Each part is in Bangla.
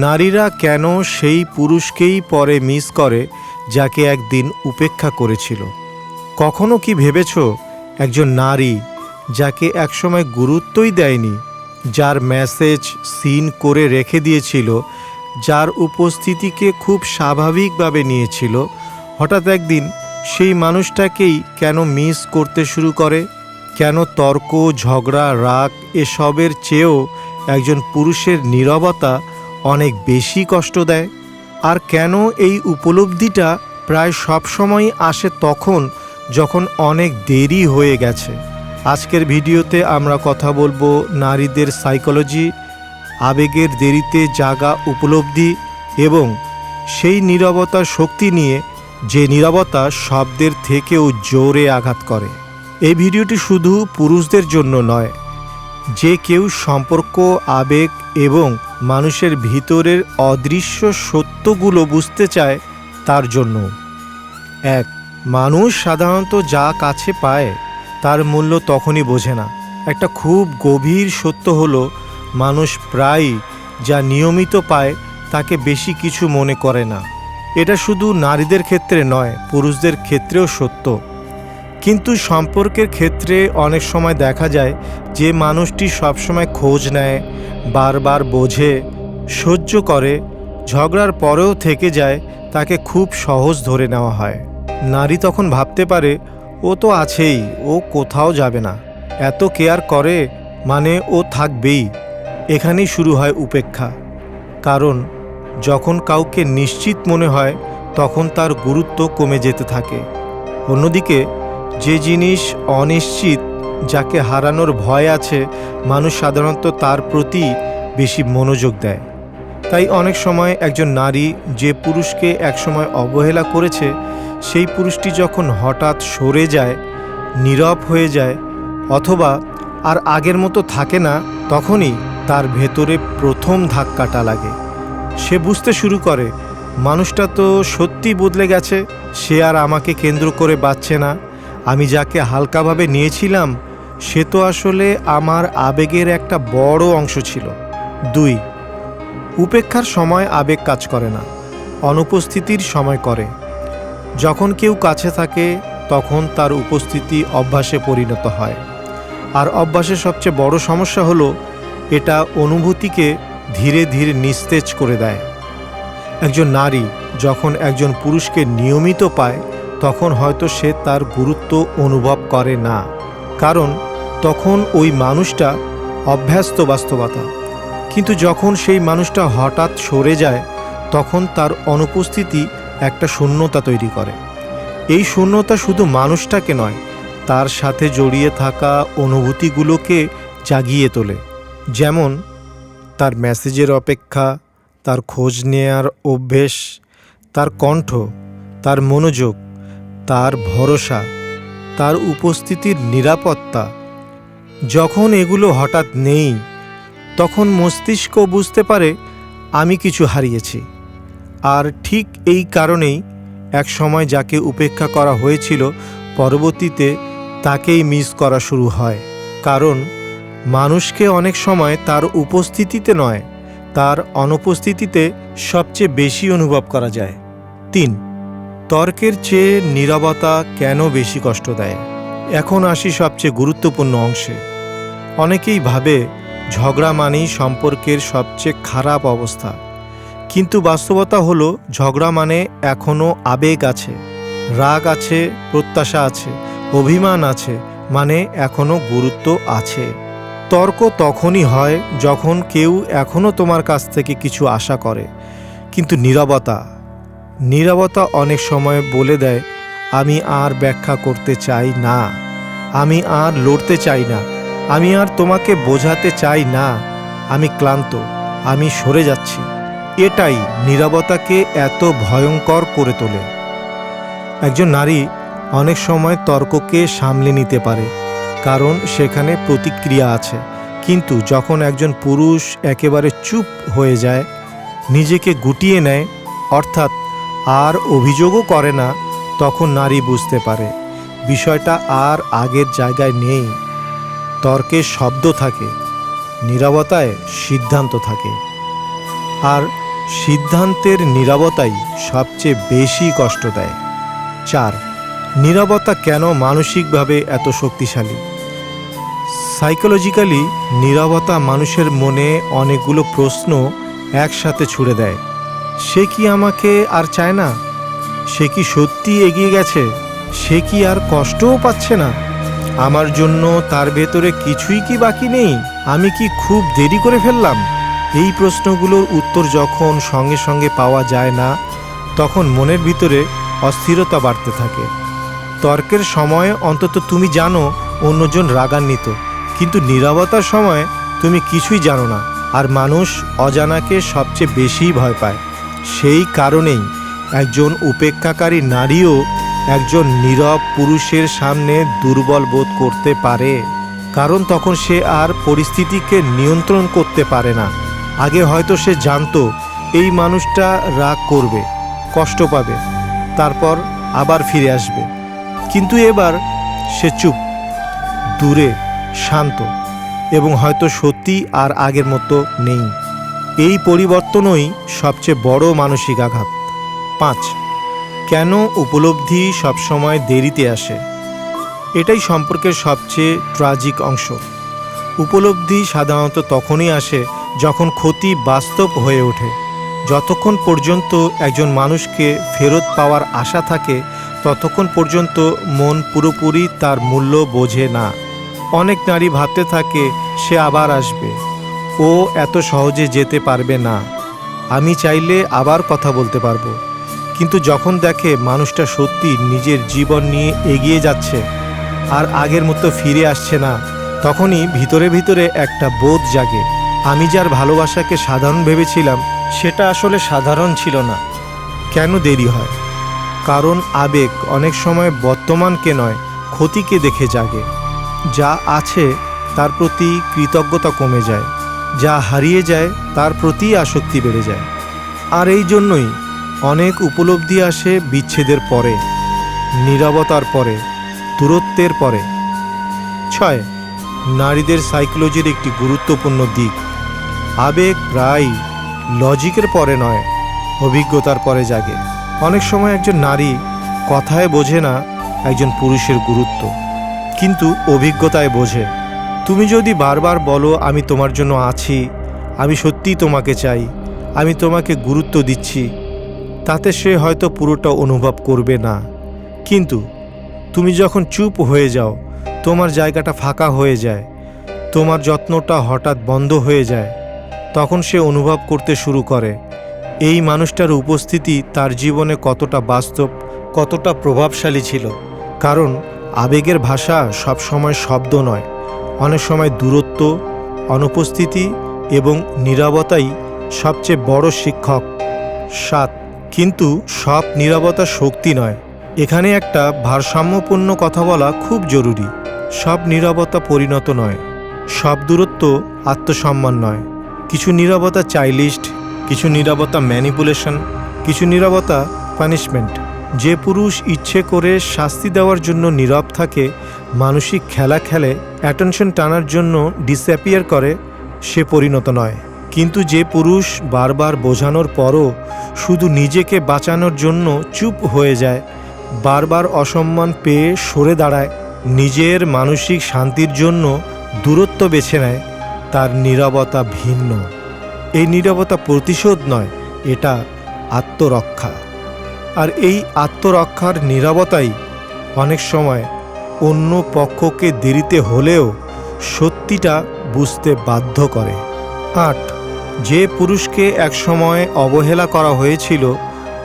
নারীরা কেন সেই পুরুষকেই পরে মিস করে যাকে একদিন উপেক্ষা করেছিল? কখনো কি ভেবেছ একজন নারী যাকে একসময় গুরুত্বই দেয়নি, যার মেসেজ সিন করে রেখে দিয়েছিল, যার উপস্থিতিকে খুব স্বাভাবিকভাবে নিয়েছিল, হঠাৎ একদিন সেই মানুষটাকেই কেন মিস করতে শুরু করে? কেন তর্ক, ঝগড়া, রাগ এসবের চেয়েও একজন পুরুষের নীরবতা অনেক বেশি কষ্ট দেয়? আর কেন এই উপলব্ধিটা প্রায় সবসময়ই আসে তখন যখন অনেক দেরি হয়ে গেছে? আজকের ভিডিওতে আমরা কথা বলবো নারীদের সাইকোলজি, আবেগের দেরিতে জাগা উপলব্ধি এবং সেই নীরবতার শক্তি নিয়ে, যে নীরবতা শব্দের থেকেও জোরে আঘাত করে। এই ভিডিওটি শুধু পুরুষদের জন্য নয়, যে কেউ সম্পর্ক, আবেগ এবং মানুষের ভিতরের অদৃশ্য সত্যগুলো বুঝতে চায় তার জন্য। 1. মানুষ সাধারণত যা কাছে পায় তার মূল্য তখনই বোঝে না। একটা খুব গভীর সত্য হলো, মানুষ প্রায়ই যা নিয়মিত পায় তাকে বেশি কিছু মনে করে না। এটা শুধু নারীদের ক্ষেত্রে নয়, পুরুষদের ক্ষেত্রেও সত্য। কিন্তু সম্পর্কের ক্ষেত্রে অনেক সময় দেখা যায় যে মানুষটি সবসময় খোঁজ নেয়, বারবার বোঝে, সহ্য করে, ঝগড়ার পরেও থেকে যায়, তাকে খুব সহজ ধরে নেওয়া হয়। নারী তখন ভাবতে পারে, ও তো আছেই, ও কোথাও যাবে না, এত কেয়ার করে মানে ও থাকবেই। এখানেই শুরু হয় উপেক্ষা। কারণ যখন কাউকে নিশ্চিত মনে হয় তখন তার গুরুত্ব কমে যেতে থাকে। অন্যদিকে যে জিনিস অনিশ্চিত, যাকে হারানোর ভয় আছে, মানুষ সাধারণত তার প্রতি বেশি মনোযোগ দেয়। তাই অনেক সময় একজন নারী যে পুরুষকে একসময় অবহেলা করেছে, সেই পুরুষটি যখন হঠাৎ সরে যায়, নীরব হয়ে যায় অথবা আর আগের মতো থাকে না, তখনই তার ভেতরে প্রথম ধাক্কাটা লাগে। সে বুঝতে শুরু করে, মানুষটা তো সত্যি বদলে গেছে, সে আর আমাকে কেন্দ্র করে বাঁচছে না। আমি যাকে হালকাভাবে নিয়েছিলাম সে তো আসলে আমার আবেগের একটা বড় অংশ ছিল। 2. উপেক্ষার সময় আবেগ কাজ করে না, অনুপস্থিতির সময় করে। যখন কেউ কাছে থাকে তখন তার উপস্থিতি অভ্যাসে পরিণত হয়। আর অভ্যাসের সবচেয়ে বড় সমস্যা হলো, এটা অনুভূতিকে ধীরে ধীরে নিস্তেজ করে দেয়। একজন নারী যখন একজন পুরুষকে নিয়মিত পায় তখন হয়তো সে তার গুরুত্ব অনুভব করে না, কারণ তখন ওই মানুষটা অভ্যস্ত বাস্তবতা। কিন্তু যখন সেই মানুষটা হঠাৎ সরে যায় তখন তার অনুপস্থিতি একটা শূন্যতা তৈরি করে। এই শূন্যতা শুধু মানুষটাকে নয়, তার সাথে জড়িয়ে থাকা অনুভূতিগুলোকে জাগিয়ে তোলে। যেমন তার মেসেজের অপেক্ষা, তার খোঁজ নেয়ার অভ্যেস, তার কণ্ঠ, তার মনোযোগ, তার ভরসা, তার উপস্থিতির নিরাপত্তা। যখন এগুলো হঠাৎ নেই তখন মস্তিষ্ক বুঝতে পারে আমি কিছু হারিয়েছি। আর ঠিক এই কারণেই এক সময় যাকে উপেক্ষা করা হয়েছিল পরবর্তীতে তাকেই মিস করা শুরু হয়। কারণ মানুষকে অনেক সময় তার উপস্থিতিতে নয়, তার অনুপস্থিতিতে সবচেয়ে বেশি অনুভব করা যায়। 3. তর্কের চেয়ে নীরবতা কেন বেশি কষ্ট দেয়? এখন আসি সবচেয়ে গুরুত্বপূর্ণ অংশে। অনেকেই ভাবে ঝগড়া মানেই সম্পর্কের সবচেয়ে খারাপ অবস্থা, কিন্তু বাস্তবতা হলো ঝগড়া মানে এখনও আবেগ আছে, রাগ আছে, প্রত্যাশা আছে, অভিমান আছে, মানে এখনও গুরুত্ব আছে। তর্ক তখনই হয় যখন কেউ এখনও তোমার কাছ থেকে কিছু আশা করে। কিন্তু নীরবতা অনেক সময় বলে দেয়, আমি আর ব্যাখ্যা করতে চাই না, আমি আর লড়তে চাই না, আমি আর তোমাকে বোঝাতে চাই না, আমি ক্লান্ত, আমি সরে যাচ্ছি। এটাই নীরবতাকে এত ভয়ঙ্কর করে তোলে। একজন নারী অনেক সময় তর্ককে সামলে নিতে পারে, কারণ সেখানে প্রতিক্রিয়া আছে। কিন্তু যখন একজন পুরুষ একেবারে চুপ হয়ে যায়, নিজেকে গুটিয়ে নেয়, অর্থাৎ আর অভিযোগও করে না, তখন নারী বুঝতে পারে বিষয়টা আর আগের জায়গায় নেই। তর্কে শব্দ থাকে, নীরবতায় সিদ্ধান্ত থাকে। আর সিদ্ধান্তের নীরবতাই সবচেয়ে বেশি কষ্ট দেয়। 4. নীরবতা কেন মানসিকভাবে এত শক্তিশালী? সাইকোলজিক্যালি নীরবতা মানুষের মনে অনেকগুলো প্রশ্ন একসাথে ছুড়ে দেয়। সে কি আমাকে আর চায় না? সে কি সত্যি এগিয়ে গেছে? সে কি আর কষ্টও পাচ্ছে না? আমার জন্য তার ভেতরে কিছুই কি বাকি নেই? আমি কি খুব দেরি করে ফেললাম? এই প্রশ্নগুলোর উত্তর যখন সঙ্গে সঙ্গে পাওয়া যায় না, তখন মনের ভিতরে অস্থিরতা বাড়তে থাকে। তর্কের সময় অন্তত তুমি জানো অন্যজন রাগান্বিত, কিন্তু নীরবতার সময় তুমি কিছুই জানো না। আর মানুষ অজানাকে সবচেয়ে বেশি ভয় পায়। সেই কারণেই একজন উপেক্ষাকারী নারীও একজন নীরব পুরুষের সামনে দুর্বল বোধ করতে পারে, কারণ তখন সে আর পরিস্থিতিকে নিয়ন্ত্রণ করতে পারে না। আগে হয়তো সে জানতো এই মানুষটা রাগ করবে, কষ্ট পাবে, তারপর আবার ফিরে আসবে, কিন্তু এবার সে চুপ, দূরে, শান্ত, এবং হয়তো সত্যি আর আগের মতো নেই। এই পরিবর্তনই সবচেয়ে বড় মানসিক আঘাত। 5. কেন উপলব্ধি সবসময় দেরিতে আসে? এটাই সম্পর্কের সবচেয়ে ট্র্যাজিক অংশ। উপলব্ধি সাধারণত তখনই আসে যখন ক্ষতি বাস্তব হয়ে ওঠে। যতক্ষণ পর্যন্ত একজন মানুষকে ফেরত পাওয়ার আশা থাকে, ততক্ষণ পর্যন্ত মন পুরোপুরি তার মূল্য বোঝে না। অনেক নারী ভাবতে থাকে সে আবার আসবে, ও এত সহজে যেতে পারবে না, আমি চাইলে আবার কথা বলতে পারবো। কিন্তু যখন দেখে মানুষটা সত্যি নিজের জীবন নিয়ে এগিয়ে যাচ্ছে আর আগের মতো ফিরে আসছে না, তখনই ভিতরে ভিতরে একটা বোধ জাগে, আমি যার ভালোবাসাকে সাধারণ ভেবেছিলাম সেটা আসলে সাধারণ ছিল না। কেন দেরি হয়? কারণ আবেগ অনেক সময় বর্তমানকে নয়, ক্ষতিকে দেখে জাগে। যা আছে তার প্রতি কৃতজ্ঞতা কমে যায়, যা হারিয়ে যায় তার প্রতি আসক্তি বেড়ে যায়। আর এই জন্যই অনেক উপলব্ধি আসে বিচ্ছেদের পরে, নীরবতার পরে, দূরত্বের পরে। 6. নারীদের সাইকোলজির একটি গুরুত্বপূর্ণ দিক। আবেগ প্রায় লজিকের পরে নয়, অভিজ্ঞতার পরে জাগে। অনেক সময় একজন নারী কথায় বোঝে না একজন পুরুষের গুরুত্ব, কিন্তু অভিজ্ঞতায় বোঝে। তুমি যদি বারবার বলো আমি তোমার জন্য আছি, আমি সত্যিই তোমাকে চাই, আমি তোমাকে গুরুত্ব দিচ্ছি, তাতে সে হয়তো পুরোটা অনুভব করবে না। কিন্তু তুমি যখন চুপ হয়ে যাও, তোমার জায়গাটা ফাঁকা হয়ে যায়, তোমার যত্নটা হঠাৎ বন্ধ হয়ে যায়, তখন সে অনুভব করতে শুরু করে এই মানুষটার উপস্থিতি তার জীবনে কতটা বাস্তব, কতটা প্রভাবশালী ছিল। কারণ আবেগের ভাষা সবসময় শব্দ নয়, অনেক সময় দূরত্ব, অনুপস্থিতি এবং নীরবতাই সবচেয়ে বড় শিক্ষক। 7. কিন্তু সব নীরবতা শক্তি নয়। এখানে একটা ভারসাম্যপূর্ণ কথা বলা খুব জরুরি। সব নীরবতা পরিণত নয়, সব দূরত্ব আত্মসম্মান নয়। কিছু নীরবতা চাইল্ডিস্ট, কিছু নীরবতা ম্যানিপুলেশন, কিছু নীরবতা পানিশমেন্ট। যে পুরুষ ইচ্ছে করে শাস্তি দেওয়ার জন্য নীরব থাকে, মানসিক খেলা খেলে, অ্যাটেনশন টানার জন্য ডিসঅ্যাপিয়ার করে, সে পরিণত নয়। কিন্তু যে পুরুষ বারবার বোঝানোর পরও শুধু নিজেকে বাঁচানোর জন্য চুপ হয়ে যায়, বারবার অসম্মান পেয়ে সরে দাঁড়ায়, নিজের মানসিক শান্তির জন্য দূরত্ব বেছে নেয়, তার নীরবতা ভিন্ন। এই নীরবতা প্রতিশোধ নয়, এটা আত্মরক্ষা। আর এই আত্মরক্ষার নীরবতাই অনেক সময় অন্য পক্ষকে দেরিতে হলেও সত্যিটা বুঝতে বাধ্য করে। 8. যে পুরুষকে একসময় অবহেলা করা হয়েছিল,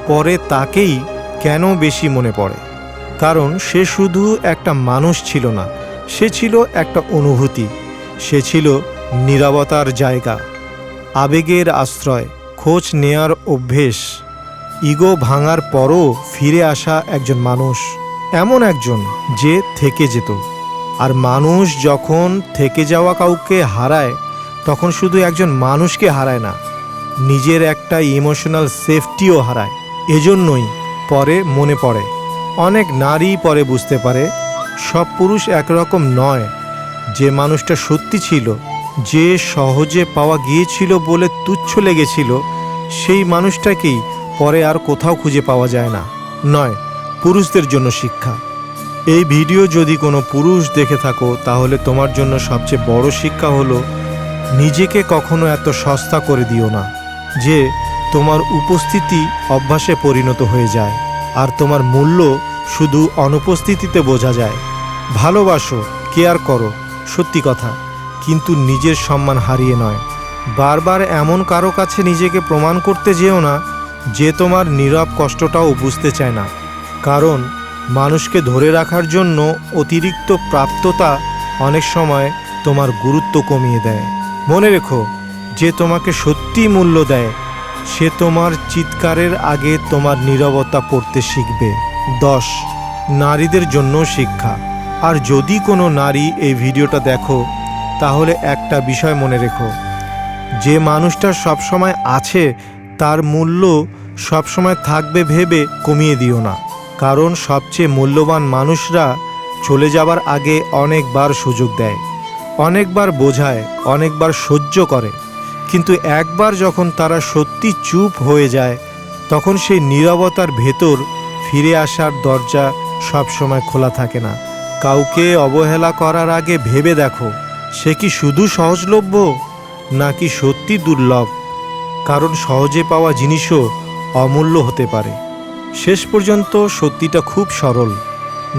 পরে তাকেই কেন বেশি মনে পড়ে? কারণ সে শুধু একটা মানুষ ছিল না, সে ছিল একটা অনুভূতি, সে ছিল নীরবতার জায়গা, আবেগের আশ্রয়, খোঁজ নেয়ার অভ্যেস, ইগো ভাঙার পরও ফিরে আসা একজন মানুষ, এমন একজন যে থেকে যেত। আর মানুষ যখন থেকে যাওয়া কাউকে হারায়, তখন শুধু একজন মানুষকে হারায় না, নিজের একটা ইমোশনাল সেফটিও হারায়। এজন্যই পরে মনে পড়ে। অনেক নারী পরে বুঝতে পারে সব পুরুষ একরকম নয়। যে মানুষটা সত্যি ছিল, যে সহজে পাওয়া গিয়েছিল বলে তুচ্ছ লেগেছিল, সেই মানুষটাকেই পরে আর কোথাও খুঁজে পাওয়া যায় না। নয়, পুরুষদের জন্য শিক্ষা। এই ভিডিও যদি কোনো পুরুষ দেখে থাকো তাহলে তোমার জন্য সবচেয়ে বড় শিক্ষা হলো নিজেকে কখনো এত সস্তা করে দিও না যে তোমার উপস্থিতি অভ্যাসে পরিণত হয়ে যায় আর তোমার মূল্য শুধু অনুপস্থিতিতে বোঝা যায়। ভালোবাসো, কেয়ার করো, সত্যি কথা, কিন্তু নিজের সম্মান হারিয়ে নয়। বারবার এমন কারো কাছে নিজেকে প্রমাণ করতে যেও না যে তোমার নীরব কষ্টটাও বুঝতে চায় না। কারণ মানুষকে ধরে রাখার জন্য অতিরিক্ত প্রাপ্যতা অনেক সময় তোমার গুরুত্ব কমিয়ে দেয়। মনে রেখো, যে তোমাকে সত্যি মূল্য দেয় সে তোমার চিৎকারের আগে তোমার নীরবতা পড়তে শিখবে। 10, নারীদের জন্য শিক্ষা। আর যদি কোনো নারী এই ভিডিওটা দেখো তাহলে একটা বিষয় মনে রেখো, যে মানুষটা সবসময় আছে তার মূল্য সবসময় থাকবে ভেবে কমিয়ে দিও না। কারণ সবচেয়ে মূল্যবান মানুষরা চলে যাবার আগে অনেকবার সুযোগ দেয়, অনেকবার বোঝায়, অনেকবার সহ্য করে, কিন্তু একবার যখন তারা সত্যি চুপ হয়ে যায় তখন সেই নীরবতার ভেতর ফিরে আসার দরজা সবসময় খোলা থাকে না। কাউকে অবহেলা করার আগে ভেবে দেখো সে কি শুধু সহজলভ্য নাকি সত্যি দুর্লভ। কারণ সহজে পাওয়া জিনিসও অমূল্য হতে পারে। শেষ পর্যন্ত সত্যিটা খুব সরল।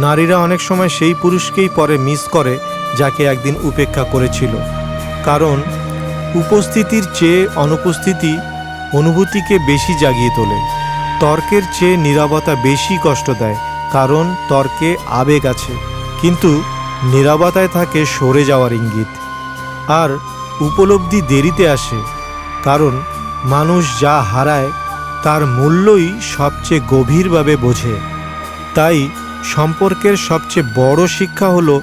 নারীরা অনেক সময় সেই পুরুষকেই পরে মিস করে যাকে একদিন উপেক্ষা করেছিল। কারণ উপস্থিতির চেয়ে অনুপস্থিতি অনুভূতিকে বেশি জাগিয়ে তোলে। তর্কের চেয়ে নীরবতা বেশি কষ্ট দেয়, কারণ তর্কে আবেগ আছে কিন্তু নীরবতায় থাকে সরে যাওয়ার ইঙ্গিত। আর উপলব্ধি দেরিতে আসে, কারণ মানুষ যা হারায় তার মূল্যই সবচেয়ে গভীরভাবে বোঝে। তাই সম্পর্কের সবচেয়ে বড় শিক্ষা হলো,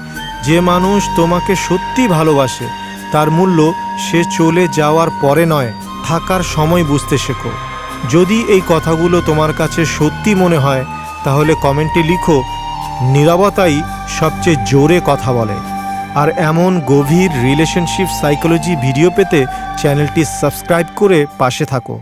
যে মানুষ তোমাকে সত্যি ভালোবাসে তার মূল্য সে চলে যাওয়ার পরে নয়, থাকার সময় বুঝতে শেখো। যদি এই কথাগুলো তোমার কাছে সত্যি মনে হয় তাহলে কমেন্টে লিখো, নীরবতাই সবচেয়ে জোরে কথা বলে। আর এমন গভীর রিলেশনশিপ সাইকোলজি ভিডিও পেতে চ্যানেলটি সাবস্ক্রাইব করে পাশে থাকো।